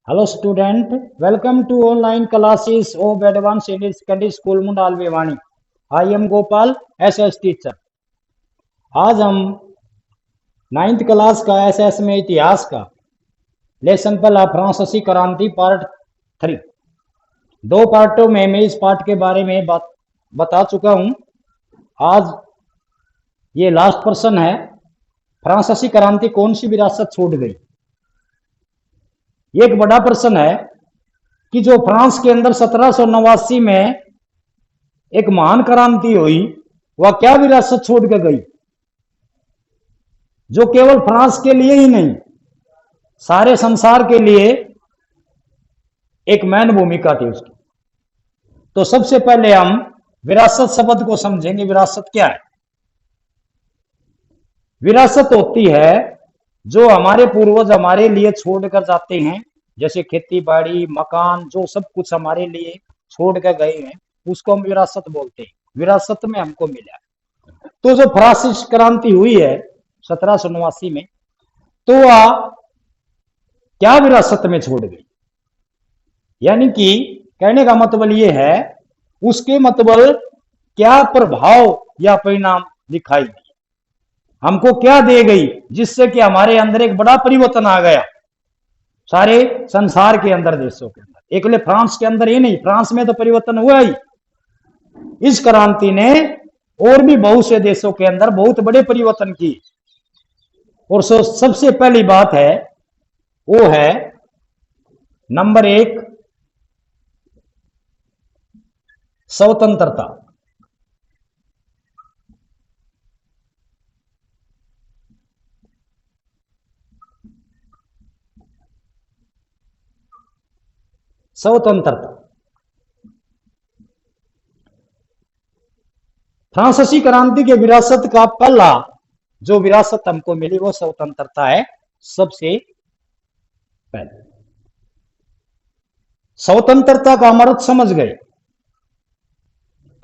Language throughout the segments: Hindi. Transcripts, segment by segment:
Hello student, welcome to online classes of Advanced Senior Secondary School Mundal Bhiwani. I am Gopal, SS teacher. आज हम 9th क्लास का SS में इतिहास का लेसन पहला फ्रांसीसी क्रांति पार्ट 3 दो पार्टों में मैं इस पार्ट के बारे में बता चुका हूं। आज ये लास्ट प्रश्न है, फ्रांसीसी क्रांति कौन सी विरासत छूट गई। एक बड़ा प्रश्न है कि जो फ्रांस के अंदर 1789 में एक महान क्रांति हुई, वह क्या विरासत छोड़ के गई, जो केवल फ्रांस के लिए ही नहीं सारे संसार के लिए एक मैन भूमिका थी उसकी। तो सबसे पहले हम विरासत शब्द को समझेंगे। विरासत क्या है? विरासत होती है जो हमारे पूर्वज हमारे लिए छोड़कर जाते हैं, जैसे खेती बाड़ी मकान, जो सब कुछ हमारे लिए छोड़ कर गए हैं, उसको हम विरासत बोलते हैं। विरासत में हमको मिला। तो जो फ्रांसीसी क्रांति हुई है 1789 में, तो वह क्या विरासत में छोड़ गई, यानी कि कहने का मतलब यह है उसके मतलब क्या प्रभाव या परिणाम दिखाई दिए, हमको क्या दे गई, जिससे कि हमारे अंदर एक बड़ा परिवर्तन आ गया सारे संसार के अंदर, देशों के अंदर। एकले फ्रांस के अंदर ही नहीं, फ्रांस में तो परिवर्तन हुआ ही, इस क्रांति ने और भी बहुत से देशों के अंदर बहुत बड़े परिवर्तन किए। और सबसे पहली बात है वो है नंबर 1, स्वतंत्रता। स्वतंत्रता फ्रांसीसी क्रांति के विरासत का पहला जो विरासत हमको मिली वो स्वतंत्रता है। सबसे पहले स्वतंत्रता का हम अर्थ समझ गए।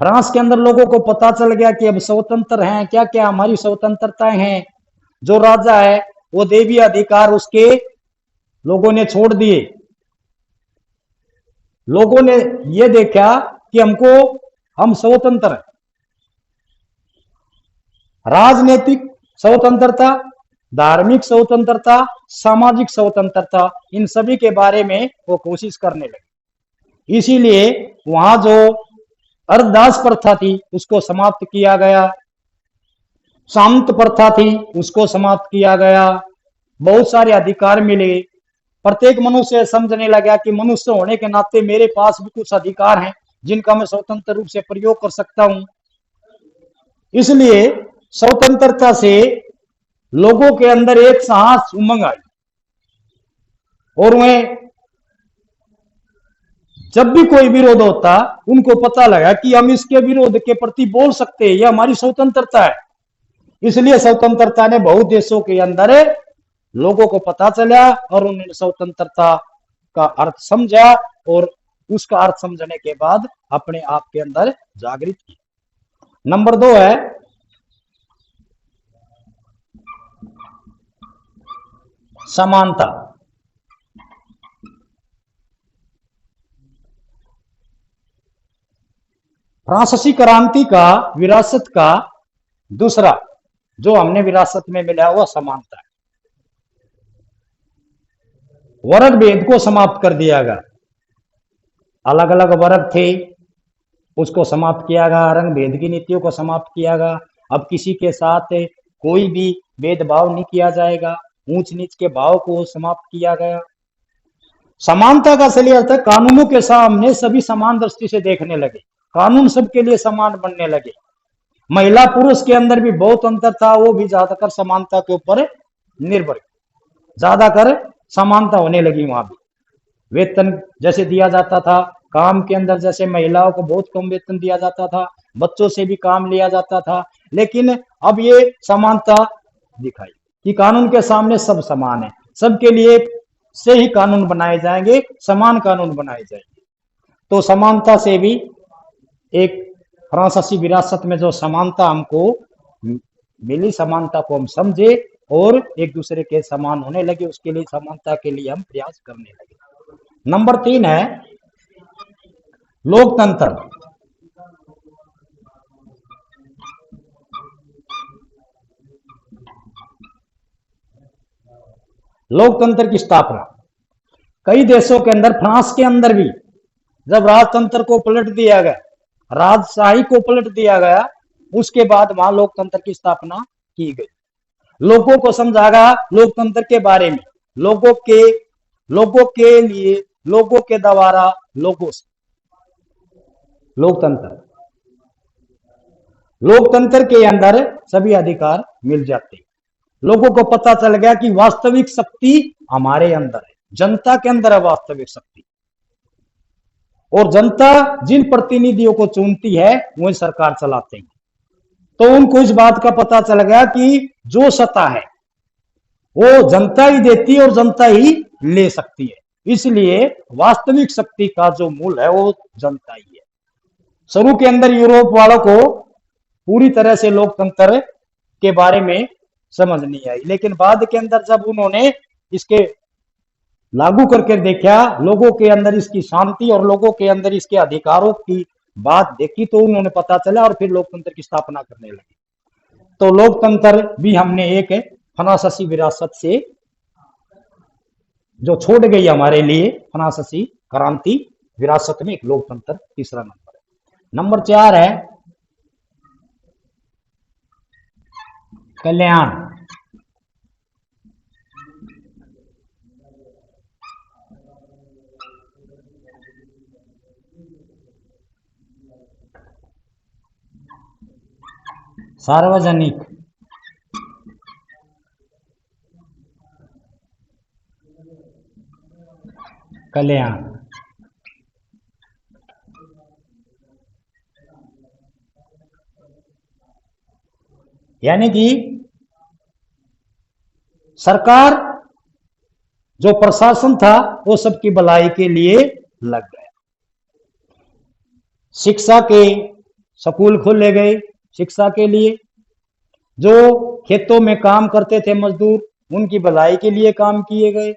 फ्रांस के अंदर लोगों को पता चल गया कि अब स्वतंत्र हैं, क्या क्या हमारी स्वतंत्रताएं हैं। जो राजा है वो देवी अधिकार उसके लोगों ने छोड़ दिए। लोगों ने ये देखा कि हम स्वतंत्र हैं। राजनीतिक स्वतंत्रता, धार्मिक स्वतंत्रता, सामाजिक स्वतंत्रता, इन सभी के बारे में वो कोशिश करने लगे। इसीलिए वहां जो अर्धदास प्रथा थी उसको समाप्त किया गया, सामंत प्रथा थी उसको समाप्त किया गया, बहुत सारे अधिकार मिले। प्रत्येक मनुष्य समझने लगा कि मनुष्य होने के नाते मेरे पास भी कुछ अधिकार हैं जिनका मैं स्वतंत्र रूप से प्रयोग कर सकता हूं। इसलिए स्वतंत्रता से लोगों के अंदर एक साहस उमंग आई, और वे जब भी कोई विरोध होता उनको पता लगा कि हम इसके विरोध के प्रति बोल सकते हैं, यह हमारी स्वतंत्रता है। इसलिए स्वतंत्रता ने बहुत देशों के अंदर लोगों को पता चला और उन्होंने स्वतंत्रता का अर्थ समझा, और उसका अर्थ समझने के बाद अपने आप के अंदर जागृत किया। नंबर 2 है समानता। फ्रांसीसी क्रांति का विरासत का दूसरा जो हमने विरासत में मिला वो समानता है। वर्ग भेद को समाप्त कर दिया गया। अलग अलग वर्ग थे उसको समाप्त किया गया, रंग भेद की नीतियों को समाप्त किया गया। अब किसी के साथ कोई भी भेदभाव नहीं किया जाएगा, ऊंच नीच के भाव को समाप्त किया गया। समानता का असली अर्थ है कानूनों के सामने सभी समान दृष्टि से देखने लगे, कानून सबके लिए समान बनने लगे। महिला पुरुष के अंदर भी बहुत अंतर था, वो भी ज्यादातर समानता के ऊपर निर्भर, ज्यादातर समानता होने लगी। वहां भी वेतन जैसे दिया जाता था, काम के अंदर जैसे महिलाओं को बहुत कम वेतन दिया जाता था, बच्चों से भी काम लिया जाता था, लेकिन अब ये समानता दिखाई कि कानून के सामने सब समान है, सबके लिए से ही कानून बनाए जाएंगे, समान कानून बनाए जाएंगे। तो समानता से भी एक फ्रांसीसी विरासत में जो समानता हमको मिली, समानता को हम समझे और एक दूसरे के समान होने लगे, उसके लिए समानता के लिए हम प्रयास करने लगे। नंबर 3 है लोकतंत्र। लोकतंत्र की स्थापना कई देशों के अंदर, फ्रांस के अंदर भी जब राजतंत्र को पलट दिया गया, राजशाही को पलट दिया गया, उसके बाद वहां लोकतंत्र की स्थापना की गई। लोगों को समझा गया लोकतंत्र के बारे में, लोगों के लिए, लोगों के द्वारा, लोगों से। लोकतंत्र, लोकतंत्र के अंदर सभी अधिकार मिल जाते हैं। लोगों को पता चल गया कि वास्तविक शक्ति हमारे अंदर है, जनता के अंदर है वास्तविक शक्ति, और जनता जिन प्रतिनिधियों को चुनती है वही सरकार चलाते हैं। तो उनको इस बात का पता चल गया कि जो सत्ता है वो जनता ही देती है और जनता ही ले सकती है, इसलिए वास्तविक शक्ति का जो मूल है वो जनता ही है। शुरू के अंदर यूरोप वालों को पूरी तरह से लोकतंत्र के बारे में समझ नहीं आई, लेकिन बाद के अंदर जब उन्होंने इसके लागू करके देखा, लोगों के अंदर इसकी शांति और लोगों के अंदर इसके अधिकारों की बात देखी, तो उन्होंने पता चला और फिर लोकतंत्र की स्थापना करने लगे। तो लोकतंत्र भी हमने एक फ्रांसीसी विरासत से जो छोड़ गई हमारे लिए, फ्रांसीसी क्रांति विरासत में एक लोकतंत्र तीसरा नंबर है। नंबर 4 है कल्याण। सार्वजनिक, कल्याण, यानी कि सरकार जो प्रशासन था वो सबकी भलाई के लिए लग गया। शिक्षा के स्कूल खोले गए, शिक्षा के लिए जो खेतों में काम करते थे मजदूर, उनकी भलाई के लिए काम किए गए।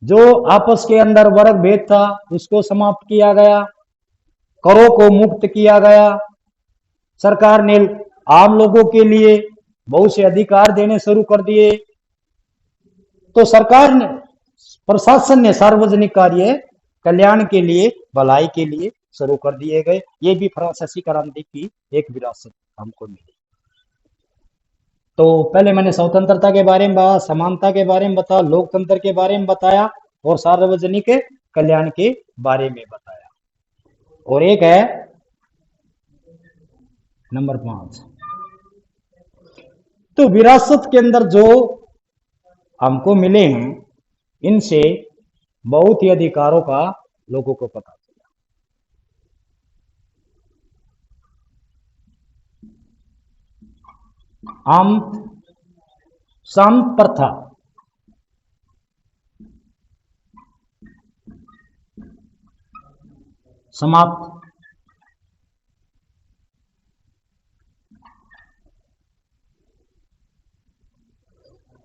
जो आपस के अंदर वर्ग भेद था उसको समाप्त किया गया, करों को मुक्त किया गया। सरकार ने आम लोगों के लिए बहुत से अधिकार देने शुरू कर दिए। तो सरकार ने, प्रशासन ने सार्वजनिक कार्य कल्याण के लिए, भलाई के लिए शुरू कर दिए गए। ये भी फ्रांसीसी क्रांति की एक विरासत हमको मिली। तो पहले मैंने स्वतंत्रता के बारे में बताया, समानता के बारे में बताया, लोकतंत्र के बारे में बताया और सार्वजनिक कल्याण के बारे में बताया। और एक है नंबर 5, तो विरासत के अंदर जो हमको मिले हैं, इनसे बहुत ही अधिकारों का लोगों को पता चला। आम शांत प्रथा, समाप्त।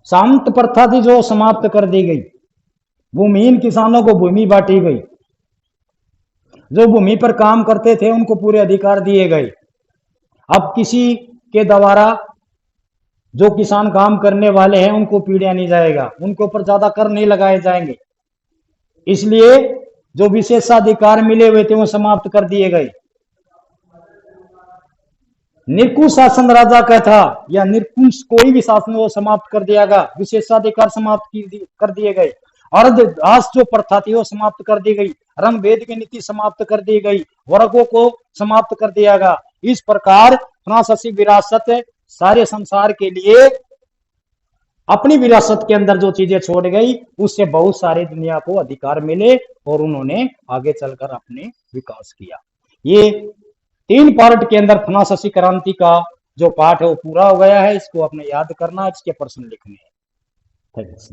शांत प्रथा थी जो समाप्त कर दी गई। भूमिहीन किसानों को भूमि बांटी गई। जो भूमि पर काम करते थे उनको पूरे अधिकार दिए गए। अब किसी के द्वारा जो किसान काम करने वाले हैं उनको पीड़िया नहीं जाएगा, उनके ऊपर ज्यादा कर नहीं लगाए जाएंगे। इसलिए जो विशेषाधिकार मिले हुए थे वो समाप्त कर दिए गए। निरंकुश शासन राजा का था या निरंकुश कोई भी शासन वो समाप्त कर दिया गया, विशेषाधिकार समाप्त कर दिए गए। अर्धदास जो प्रथा थी वो समाप्त कर दी गई, रंग भेद की नीति समाप्त कर दी गई, वर्गों को समाप्त कर दिया गया। इस प्रकार फ्रांसीसी विरासत सारे संसार के लिए अपनी विरासत के अंदर जो चीजें छोड़ गई, उससे बहुत सारे दुनिया को अधिकार मिले और उन्होंने आगे चलकर अपने विकास किया। ये 3 पार्ट के अंदर फ्रांसीसी क्रांति का जो पार्ट है वो पूरा हो गया है। इसको अपने याद करना, इसके प्रश्न लिखने हैं। थैंक्स।